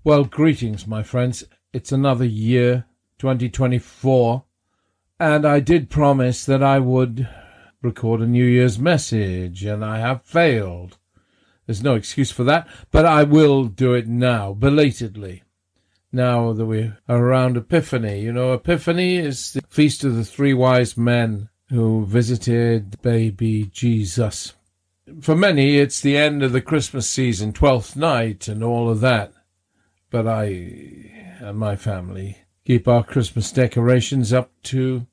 Well, greetings, my friends. It's another year, 2024, and I did promise that I would record a New Year's message, and I have failed. There's no excuse for that, but I will do it now, belatedly. Now that we're around Epiphany. You know, Epiphany is the feast of the three wise men who visited baby Jesus. For many, it's the end of the Christmas season, 12th night, and all of that. But I and my family keep our Christmas decorations up until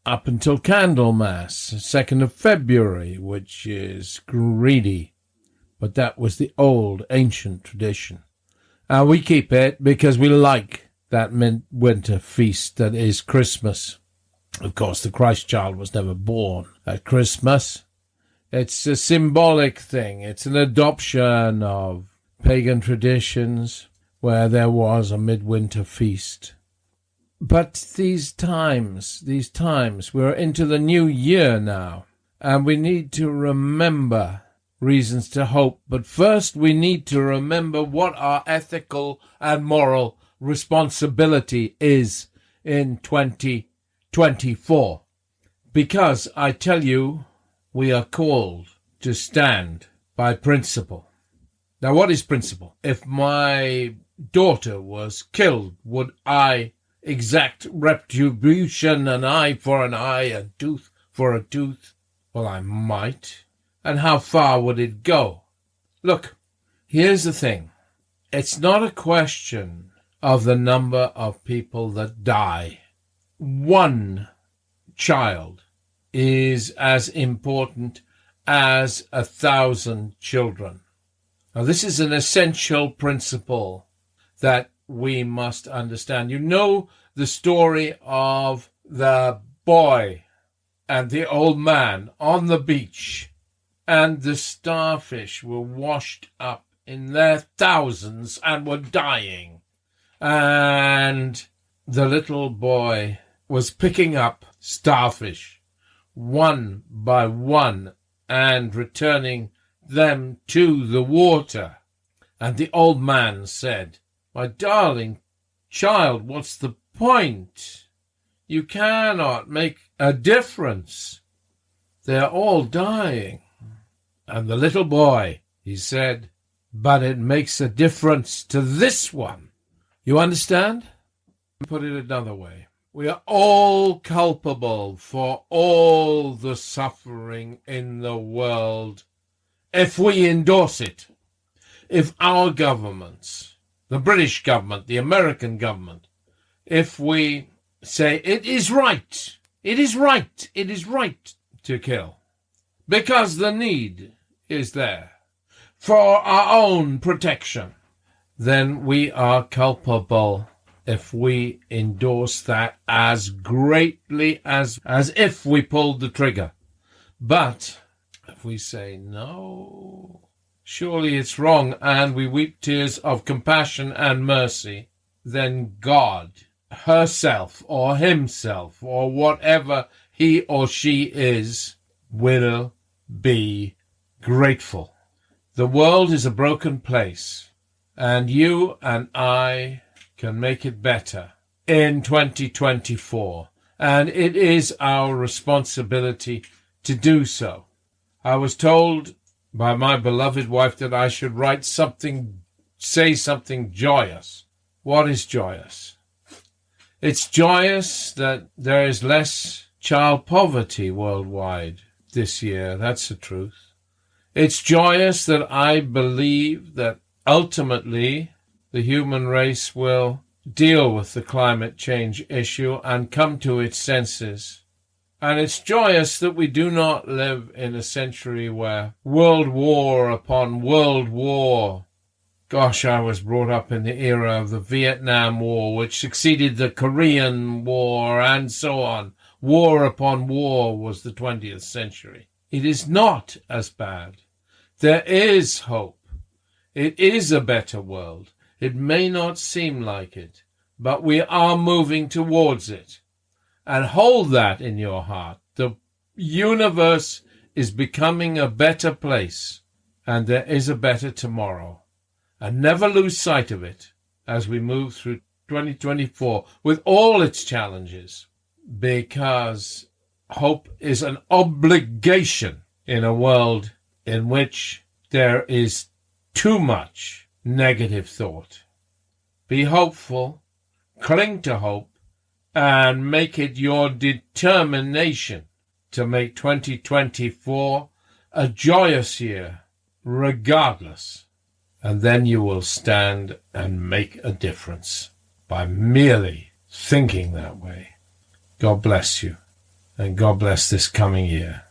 Candlemas, 2nd of February, which is greedy. But that was the old, ancient tradition. We keep it because we like that winter feast that is Christmas. Of course, the Christ child was never born at Christmas. It's a symbolic thing. It's an adoption of pagan traditions where there was a midwinter feast. But these times, we're into the new year now, and we need to remember reasons to hope. But first, we need to remember what our ethical and moral responsibility is in 2024. Because I tell you, we are called to stand by principle. Now, what is principle? If my daughter was killed, would I exact retribution, an eye for an eye, a tooth for a tooth? Well, I might. And how far would it go? Look, here's the thing. It's not a question of the number of people that die. One child is as important as 1,000 children. Now, this is an essential principle that we must understand. You know the story of the boy and the old man on the beach, and the starfish were washed up in their thousands and were dying. And the little boy was picking up starfish one by one and returning them to the water. And the old man said, "My darling child, what's the point? You cannot make a difference. They're all dying." And the little boy, he said, "But it makes a difference to this one." You understand? Put it another way. We are all culpable for all the suffering in the world if we endorse it. If our governments, the British government, the American government, if we say it is right to kill, because the need is there for our own protection, then we are culpable if we endorse that as greatly as if we pulled the trigger. But if we say no, surely it's wrong, and we weep tears of compassion and mercy, then God, herself or himself or whatever he or she is, will be grateful. The world is a broken place, and you and I can make it better in 2024, and it is our responsibility to do so. I was told by my beloved wife that I should say something joyous. What is joyous? It's joyous that there is less child poverty worldwide this year. That's the truth. It's joyous that I believe that ultimately the human race will deal with the climate change issue and come to its senses. And it's joyous that we do not live in a century where world war upon world war. Gosh, I was brought up in the era of the Vietnam War, which succeeded the Korean War, and so on. War upon war was the 20th century. It is not as bad. There is hope. It is a better world. It may not seem like it, but we are moving towards it. And hold that in your heart. The universe is becoming a better place, and there is a better tomorrow. And never lose sight of it, as we move through 2024 with all its challenges, because hope is an obligation in a world in which there is too much negative thought. Be hopeful, cling to hope, and make it your determination to make 2024 a joyous year, regardless. And then you will stand and make a difference by merely thinking that way. God bless you, and God bless this coming year.